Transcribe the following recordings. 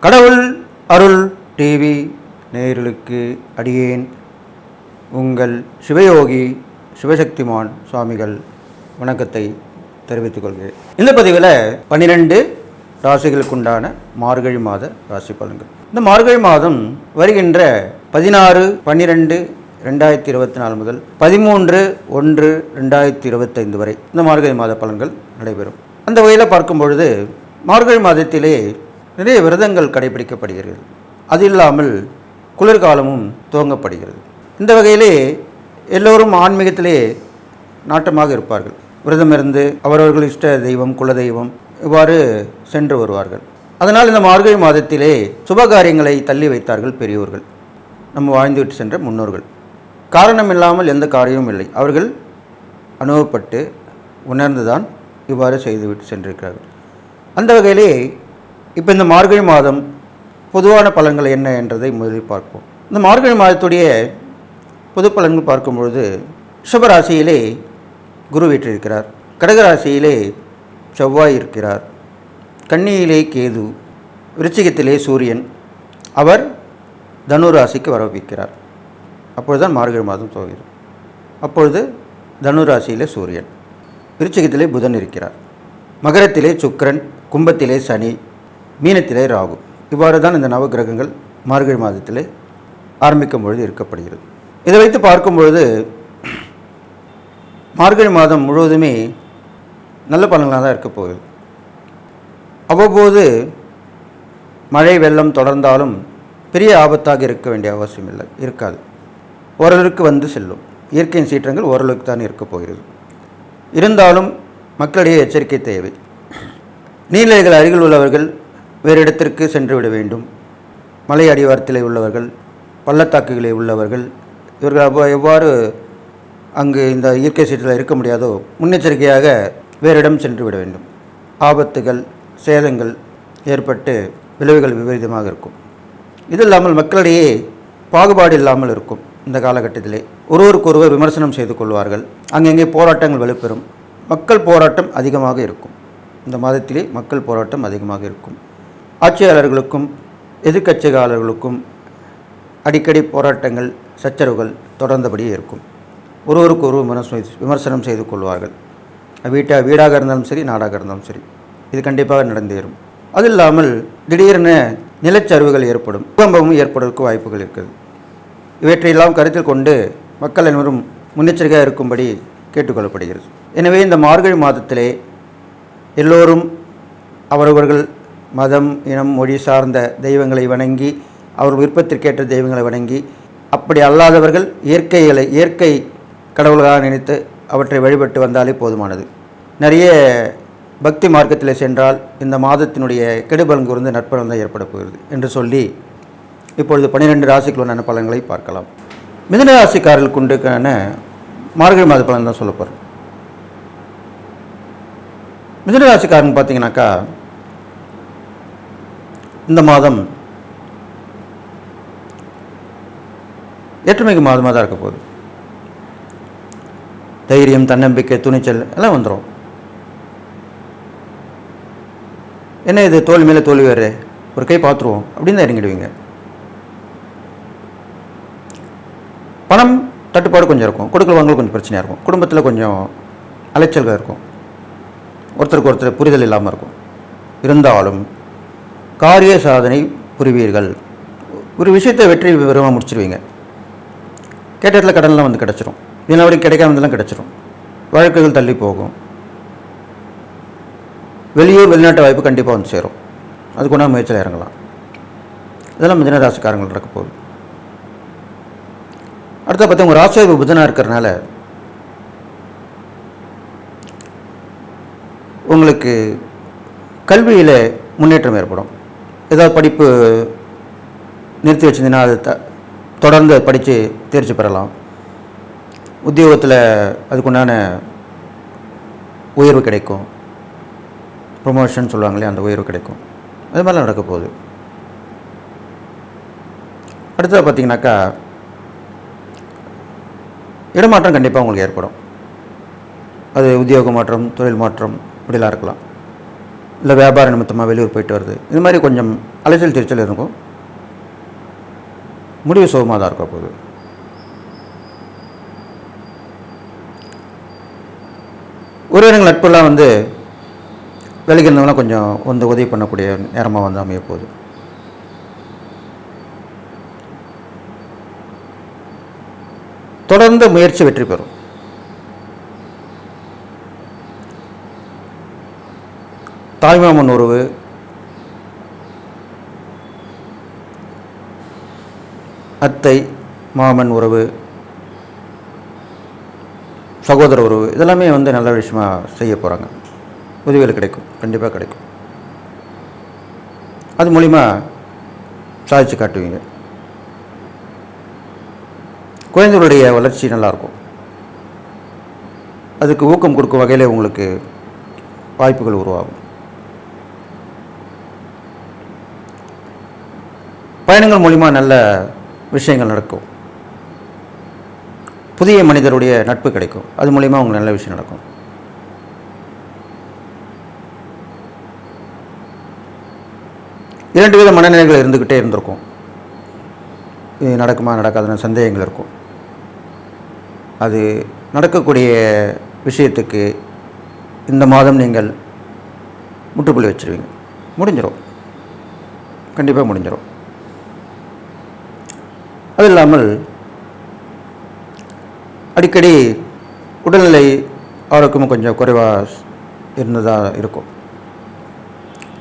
கடவுள் அருள் டிவி நேயர்களுக்கு அடியேன் உங்கள் சிவயோகி சிவசக்திமான் சுவாமிகள் வணக்கத்தை தெரிவித்துக் கொள்கிறேன். இந்த பதிவில் 12 ராசிகளுக்குண்டான மார்கழி மாத ராசி பலன்கள். இந்த மார்கழி மாதம் வருகின்ற 16/12/2024 முதல் 13/1/2025 வரை இந்த மார்கழி மாத பலன்கள் நடைபெறும். அந்த வகையில் பார்க்கும் பொழுது மார்கழி மாதத்திலே நிறைய விரதங்கள் கடைபிடிக்கப்படுகிறது. அது இல்லாமல் குளிர்காலமும் துவங்கப்படுகிறது. இந்த வகையிலே எல்லோரும் ஆன்மீகத்திலே நாட்டமாக இருப்பார்கள். விரதம் இருந்து அவரவர்கள் இஷ்ட தெய்வம் குலதெய்வம் இவ்வாறு சென்று வருவார்கள். அதனால் இந்த மார்கழி மாதத்திலே சுபகாரியங்களை தள்ளி வைத்தார்கள் பெரியோர்கள், நம்ம வாழ்ந்துவிட்டு சென்ற முன்னோர்கள். காரணம் இல்லாமல் எந்த காரியமும் இல்லை. அவர்கள் அனுபவப்பட்டு உணர்ந்துதான் இவ்வாறு செய்துவிட்டு சென்றிருக்கிறார்கள். அந்த வகையிலே இப்போ இந்த மார்கழி மாதம் பொதுவான பலன்கள் என்ன என்றதை முதலில் பார்ப்போம். இந்த மார்கழி மாதத்துடைய பொது பலன்கள் பார்க்கும்பொழுது ரிஷபராசியிலே குரு வீற்றிருக்கிறார், கடகராசியிலே செவ்வாய் இருக்கிறார், கன்னியிலே கேது, விருச்சிகத்திலே சூரியன், அவர் தனு ராசிக்கு வரவிக்கிறார். அப்பொழுதுதான் மார்கழி மாதம் துவங்கிறது. அப்பொழுது தனு ராசியிலே சூரியன், விருச்சிகத்திலே புதன் இருக்கிறார், மகரத்திலே சுக்கிரன், கும்பத்திலே சனி, மீனத்திலே ராகு. இவ்வாறு தான் இந்த நவகிரகங்கள் மார்கழி மாதத்திலே ஆரம்பிக்கும் பொழுது இருக்கப்படுகிறது. இதை வைத்து பார்க்கும்பொழுது மார்கழி மாதம் முழுவதுமே நல்ல பலன்களாக தான் இருக்க போகுது. அவ்வப்போது மழை வெள்ளம் தொடர்ந்தாலும் பெரிய ஆபத்தாக இருக்க வேண்டிய அவசியம் இருக்காது. ஓரளவுக்கு வந்து செல்லும். இயற்கையின் சீற்றங்கள் ஓரளவுக்கு தான் இருக்க போகிறது. இருந்தாலும் மக்களிடையே எச்சரிக்கை தேவை. நீர்நிலைகள் அருகில் உள்ளவர்கள் வேறு இடத்திற்கு சென்று விட வேண்டும். மலை அடிவாரத்தில் உள்ளவர்கள், பள்ளத்தாக்குகளில் உள்ளவர்கள், இவர்கள் எவ்வாறு அங்கு இந்த இயற்கை சீற்றத்தில் இருக்க முடியாதோ முன்னெச்சரிக்கையாக வேறு இடம் சென்று விட வேண்டும். ஆபத்துகள் சேதங்கள் ஏற்பட்டு விளைவுகள் விபரீதமாக இருக்கும். இது இல்லாமல் மக்களிடையே பாகுபாடு இல்லாமல் இருக்கும். இந்த காலகட்டத்திலே ஒருவருக்கொருவர் விமர்சனம் செய்து கொள்வார்கள். அங்கங்கே போராட்டங்கள் வலுப்பெறும். மக்கள் போராட்டம் அதிகமாக இருக்கும். இந்த மாதத்திலே மக்கள் போராட்டம் அதிகமாக இருக்கும். ஆட்சியாளர்களுக்கும் எதிர்க்கட்சியாளர்களுக்கும் அடிக்கடி போராட்டங்கள் சச்சரவுகள் தொடர்ந்தபடியே இருக்கும். ஒருவருக்கு ஒருவர் விமர்சனம் செய்து கொள்வார்கள். வீடாக இருந்தாலும் சரி, நாடாக இருந்தாலும் சரி, இது கண்டிப்பாக நடந்தேறும். அது இல்லாமல் திடீரென நிலச்சரிவுகள் ஏற்படும், பூகம்பமும் ஏற்படுவதற்கு வாய்ப்புகள் இருக்குது. இவற்றையெல்லாம் கருத்தில் கொண்டு மக்கள் அனைவரும் முன்னெச்சரிக்கையாக இருக்கும்படி கேட்டுக்கொள்ளப்படுகிறது. எனவே இந்த மார்கழி மாதத்திலே எல்லோரும் அவரவர்கள் மதம் இனம் மொழி சார்ந்த தெய்வங்களை வணங்கி, அவர் விருப்பத்திற்கேற்ற தெய்வங்களை வணங்கி, அப்படி அல்லாதவர்கள் இயற்கை கடவுள்களாக நினைத்து அவற்றை வழிபட்டு வந்தாலே போதுமானது. நிறைய பக்தி மார்க்கத்தில் சென்றால் இந்த மாதத்தினுடைய கெடுபலன் கூர்ந்து நற்பலன் தான் ஏற்பட போகிறது என்று சொல்லி இப்பொழுது 12 ராசிக்குள்ளான பலன்களை பார்க்கலாம். மிதுன ராசிக்காரர்களுக்கு உண்டுக்கான மார்கழி மாத பலன் தான் சொல்ல போகிறேன். மிதுன ராசிக்காரன் பார்த்தீங்கன்னாக்கா இந்த மாதம் ஏற்றுமைக்கு மாதமாக தான் இருக்க போகுது. தைரியம், தன்னம்பிக்கை, துணிச்சல் எல்லாம் வந்துடும். என்ன இது தோல்வி மேலே தோல்வி வேறு, ஒரு கை பார்த்துருவோம் அப்படின்னு தான் இறங்கிடுவீங்க. பணம் தட்டுப்பாடு கொஞ்சம் இருக்கும். கொடுக்கல் வாங்கல் கொஞ்சம் பிரச்சனையாக இருக்கும். குடும்பத்தில் கொஞ்சம் அலைச்சல்கள் இருக்கும். ஒருத்தருக்கு ஒருத்தர் புரிதல் இல்லாமல் இருக்கும். இருந்தாலும் காரிய சாதனை புரிவீர்கள். ஒரு விஷயத்தை வெற்றி விவரமாக முடிச்சிடுவீங்க. கேட்ட இடத்துல கடன்லாம் வந்து கிடச்சிரும். இதனால் வரைக்கும் கிடைக்காமலாம் கிடச்சிரும். வழக்குகள் தள்ளி போகும். வெளியூர் வெளிநாட்டு வாய்ப்பு கண்டிப்பாக வந்து சேரும். அதுக்குன்னா முயற்சியில் இறங்கலாம். இதெல்லாம் மிதுன ராசிக்காரங்கள் நடக்க போகுது. அடுத்த பார்த்தா உங்கள் ராசியாதிபதி புதனாக இருக்கிறனால உங்களுக்கு கல்வியில் முன்னேற்றம் ஏற்படும். ஏதாவது படிப்பு நிறுத்தி வச்சிருந்தீங்கன்னா அது தொடர்ந்து படித்து தேர்ச்சி பெறலாம். உத்தியோகத்தில் அதுக்குண்டான உயர்வு கிடைக்கும். ப்ரொமோஷன் சொல்லுவாங்களே, அந்த உயர்வு கிடைக்கும். அது மாதிரிலாம் நடக்க போகுது. அடுத்தது பார்த்திங்கனாக்கா இடமாற்றம் கண்டிப்பாக உங்களுக்கு ஏற்படும். அது உத்தியோக மாற்றம், தொழில் மாற்றம் இப்படிலாம் இருக்கலாம். இல்லை வியாபார நிமித்தமாக வெளியூர் போயிட்டு வருது, இது மாதிரி கொஞ்சம் அலைச்சல் திருச்சல் இருக்கும். முடிவு சுகமாக தான் இருக்க போகுது. உறவினர்கள் நட்பெல்லாம் வேலைக்கு இருந்தவங்களாம் கொஞ்சம் உதவி பண்ணக்கூடிய நேரமாக அமைய போகுது. தொடர்ந்த முயற்சி வெற்றி பெறும். தாய்மாமன் உறவு, அத்தை மாமன் உறவு, சகோதர உறவு, இதெல்லாமே நல்ல விஷயமாக செய்ய போகிறாங்க. உதவிகள் கிடைக்கும், கண்டிப்பாக கிடைக்கும். அது மூலிமா சாதிச்சு காட்டுவீங்க. குழந்தைகளுடைய வளர்ச்சி நல்லாயிருக்கும். அதுக்கு ஊக்கம் கொடுக்கும் வகையில் உங்களுக்கு வாய்ப்புகள் உருவாகும். பயணங்கள் மூலிமா நல்ல விஷயங்கள் நடக்கும். புதிய மனிதருடைய நட்பு கிடைக்கும். அது மூலிமா உங்களுக்கு நல்ல விஷயம் நடக்கும். இரண்டு வித மனநிலைகள் இருந்துக்கிட்டே இருந்திருக்கும். இது நடக்குமா நடக்காதுன்னு சந்தேகங்கள் இருக்கும். அது நடக்கக்கூடிய விஷயத்துக்கு இந்த மாதம் நீங்கள் முற்றுப்புள்ளி வச்சுருவீங்க. முடிஞ்சிடும், கண்டிப்பாக முடிஞ்சிடும். அது இல்லாமல் அடிக்கடி உடல்நிலை ஆரோக்கியமும் கொஞ்சம் குறைவாக இருந்ததாக இருக்கும்.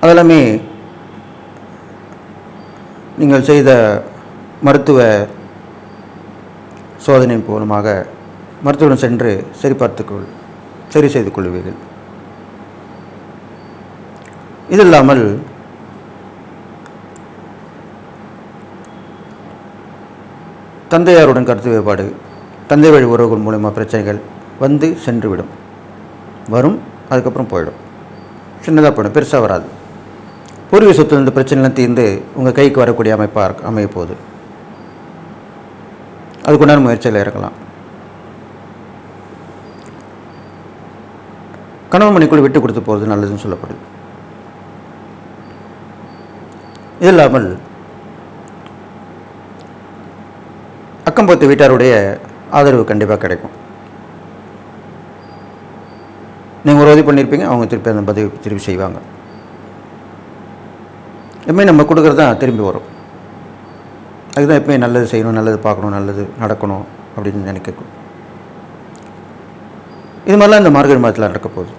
அதெல்லாமே நீங்கள் செய்த மருத்துவ சோதனை மூலமாக மருத்துவம் சென்று சரி செய்து கொள்வீர்கள். இது இல்லாமல் தந்தையாருடன் கருத்து வேறுபாடு, தந்தை வழி உறவுகள் மூலமாக பிரச்சனைகள் சென்றுவிடும். வரும், அதுக்கப்புறம் போயிடும். சின்னதாக போயிடும், பெருசாக வராது. பூர்வீக சொத்து இந்த பிரச்சனைலாம் தீர்ந்து உங்கள் கைக்கு வரக்கூடிய அமைப்பாக அமைய போகுது. அதுக்குண்டான முயற்சியில் இறங்கலாம். கணவன் மணிக்குள் விட்டு கொடுத்து போகிறது நல்லதுன்னு சொல்லப்படுது. இது இல்லாமல் அக்கம்பக்கத்து வீட்டாருடைய ஆதரவு கண்டிப்பாக கிடைக்கும். நீங்கள் ஒரு உதவி பண்ணியிருப்பீங்க, அவங்க திருப்பி அந்த பதிவு திருப்பி செய்வாங்க. எப்பவுமே நம்ம கொடுக்குறது தான் திரும்பி வரும். அதுதான் எப்பவுமே நல்லது செய்யணும், நல்லது பார்க்கணும், நல்லது நடக்கணும் அப்படின்னு நினைக்கணும். இது மாதிரிலாம் இந்த மார்கழி மாதத்தில் நடக்க போகுது.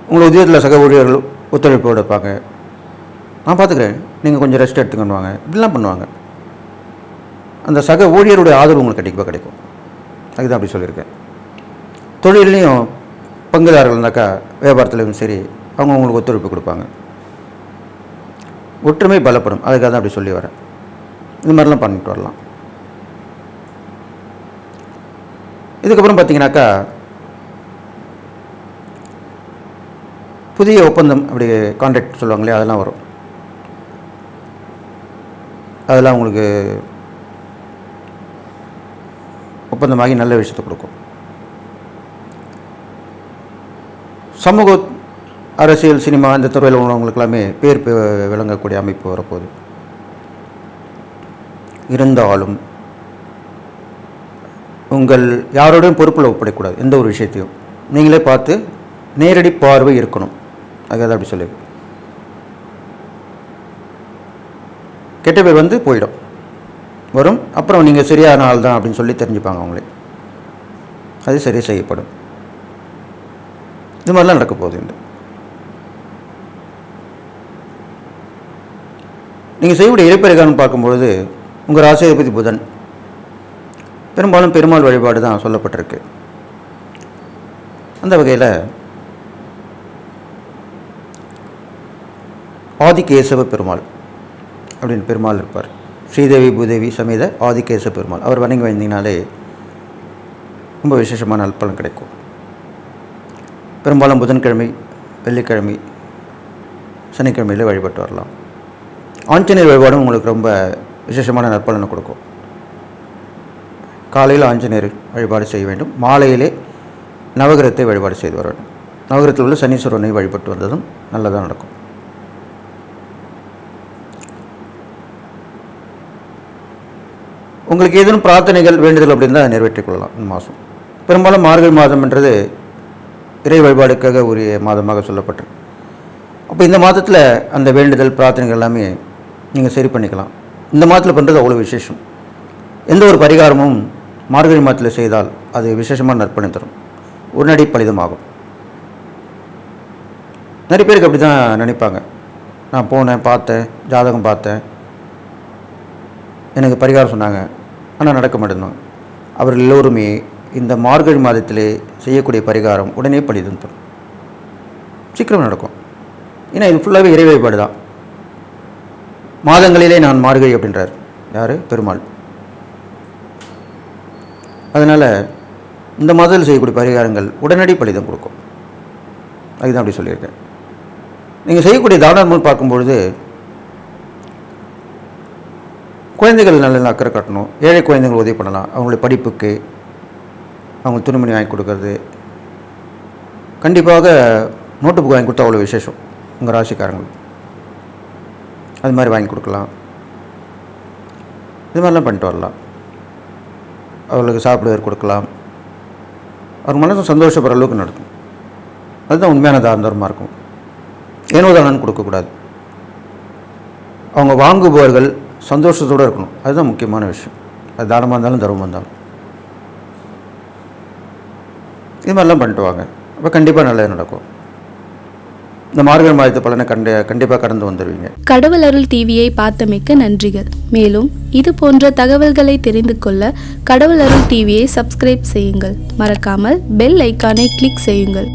உங்களை உத்தியோகத்தில் சக ஊழியர்கள் ஒத்துழைப்போடு இருப்பாங்க. நான் பார்த்துக்கிறேன், நீங்கள் கொஞ்சம் ரெஸ்ட் எடுத்துக்கணுவாங்க, இப்படிலாம் பண்ணுவாங்க. அந்த சக ஊழியருடைய ஆதரவு உங்களுக்கு கண்டிப்பாக கிடைக்கும். அதுதான் அப்படி சொல்லியிருக்கேன். தொழிலையும் பங்குதாரர்கள் இருந்தாக்கா வியாபாரத்துலையும் சரி, அவங்க உங்களுக்கு ஒத்துழைப்பு கொடுப்பாங்க. ஒற்றுமை பலப்படும். அதுக்காக தான் அப்படி சொல்லி வரேன். இது மாதிரிலாம் பண்ணிட்டு வரலாம். இதுக்கப்புறம் பார்த்தீங்கன்னாக்கா புதிய ஒப்பந்தம், அப்படி கான்ட்ராக்ட் சொல்லுவாங்களே, அதெல்லாம் வரும். அதெல்லாம் உங்களுக்கு ஒப்பந்தமாகி நல்ல விஷயத்தை கொடுக்கும். சமூக, அரசியல், சினிமா இந்த துறையில் உள்ளவங்களுக்கு எல்லாமே பேர் விளங்கக்கூடிய அமைப்பு வரப்போகுது. இருந்தாலும் உங்கள் யாரோடையும் பொறுப்பில் ஒப்படைக்கூடாது. எந்த ஒரு விஷயத்தையும் நீங்களே பார்த்து நேரடி பார்வை இருக்கணும். அதுக்காக அப்படி சொல்லி கெட்ட பேர் போயிடும், வரும். அப்புறம் நீங்கள் சரியான ஆள் தான் அப்படின்னு சொல்லி தெரிஞ்சுப்பாங்க அவங்களே. அது சரி செய்யப்படும். இது மாதிரிலாம் நடக்க போகுது. நீங்கள் செய்யக்கூடிய இறைப்பரிகாரம் பார்க்கும்பொழுது உங்கள் ராசியாதிபதி புதன், பெரும்பாலும் பெருமாள் வழிபாடு தான் சொல்லப்பட்டிருக்கு. அந்த வகையில் ஆதிகேசவ பெருமாள் அப்படின்னு பெருமாள் இருப்பார். ஸ்ரீதேவி பூதேவி சமேத ஆதிகேசவ பெருமாள், அவர் வணங்கி வந்தீங்கனாலே ரொம்ப விசேஷமான நல்பலன் கிடைக்கும். பெரும்பாலும் புதன்கிழமை, வெள்ளிக்கிழமை, சனிக்கிழமையில் வழிபட்டு வரலாம். ஆஞ்சநேயர் வழிபாடும் உங்களுக்கு ரொம்ப விசேஷமான நற்பலனை கொடுக்கும். காலையில் ஆஞ்சநேயர் வழிபாடு செய்ய வேண்டும், மாலையிலே நவகிரகத்தை வழிபாடு செய்து வர வேண்டும். நவகிரகத்தில் உள்ள சனீஸ்வரனை வழிபட்டு வந்ததும் நல்லதாக நடக்கும். உங்களுக்கு ஏதேனும் பிரார்த்தனைகள் வேண்டுதல் அப்படின்னு தான் நிறைவேற்றிக் கொள்ளலாம். இந்த மாதம் பெரும்பாலும் மார்கழி மாதம் என்றது இறை வழிபாடுக்காக உரிய மாதமாக சொல்லப்பட்டிருக்கு. அப்போ இந்த மாதத்தில் அந்த வேண்டுதல் பிரார்த்தனைகள் எல்லாமே நீங்கள் சரி பண்ணிக்கலாம். இந்த மாதத்தில் பண்ணுறது அவ்வளோ விசேஷம். எந்த ஒரு பரிகாரமும் மார்கழி மாதத்தில் செய்தால் அது விசேஷமாக நற்பணி தரும், உடனடி பலிதமாகும். நிறைய பேருக்கு அப்படி தான் நினைப்பாங்க. நான் போனேன், பார்த்தேன், ஜாதகம் பார்த்தேன், எனக்கு பரிகாரம் சொன்னாங்க, ஆனால் நடக்க மாட்டேங்க. அவர்கள் எல்லோருமே இந்த மார்கழி மாதத்திலே செய்யக்கூடிய பரிகாரம் உடனே பலிதம் தரும், சீக்கிரம் நடக்கும். ஏன்னா இது ஃபுல்லாகவே இறை வழிபாடு தான். மாதங்களிலே நான் மார்கழி அப்படின்றார் யார்? பெருமாள். அதனால் இந்த மாதத்தில் செய்யக்கூடிய பரிகாரங்கள் உடனடி பலிதம் கொடுக்கும். அதுதான் அப்படி சொல்லியிருக்கேன். நீங்கள் செய்யக்கூடிய தானங்கள் பார்க்கும்பொழுது குழந்தைகள் நல்ல அக்கறை காட்டணும். ஏழை குழந்தைகள் உதவி பண்ணலாம். அவங்களுடைய படிப்புக்கு அவங்க துணிமணி வாங்கி கொடுக்கறது, கண்டிப்பாக நோட்டு புக் வாங்கி கொடுத்தா அவ்வளோ விசேஷம். உங்கள் ராசிக்காரங்களுக்கு அது மாதிரி வாங்கி கொடுக்கலாம். இது மாதிரிலாம் பண்ணிட்டு வரலாம். அவர்களுக்கு சாப்பிடுவதற்கு கொடுக்கலாம். அவர் மனசும் சந்தோஷப்படுற அளவுக்கு நடக்கும். அதுதான் உண்மையான தானமாக இருக்கும். ஏனோ தானன்னு கொடுக்கக்கூடாது. அவங்க வாங்குபவர்கள் சந்தோஷத்தோடு இருக்கணும். அதுதான் முக்கியமான விஷயம். அது தானமாக இருந்தாலும் தர்மமாக இருந்தாலும் இது மாதிரிலாம் பண்ணிட்டு வாங்க. அப்போ கண்டிப்பாக நல்லது நடக்கும். இந்த மார்கழி மாதத்து பலனை கண்டிப்பாக கடந்து வந்துடுவீங்க. கடவுள் அருள் டிவியை பார்த்தமைக்க நன்றிகள். மேலும் இது போன்ற தகவல்களை தெரிந்து கொள்ள கடவுள் அருள் டிவியை சப்ஸ்கிரைப் செய்யுங்கள். மறக்காமல் பெல் ஐக்கானை கிளிக் செய்யுங்கள்.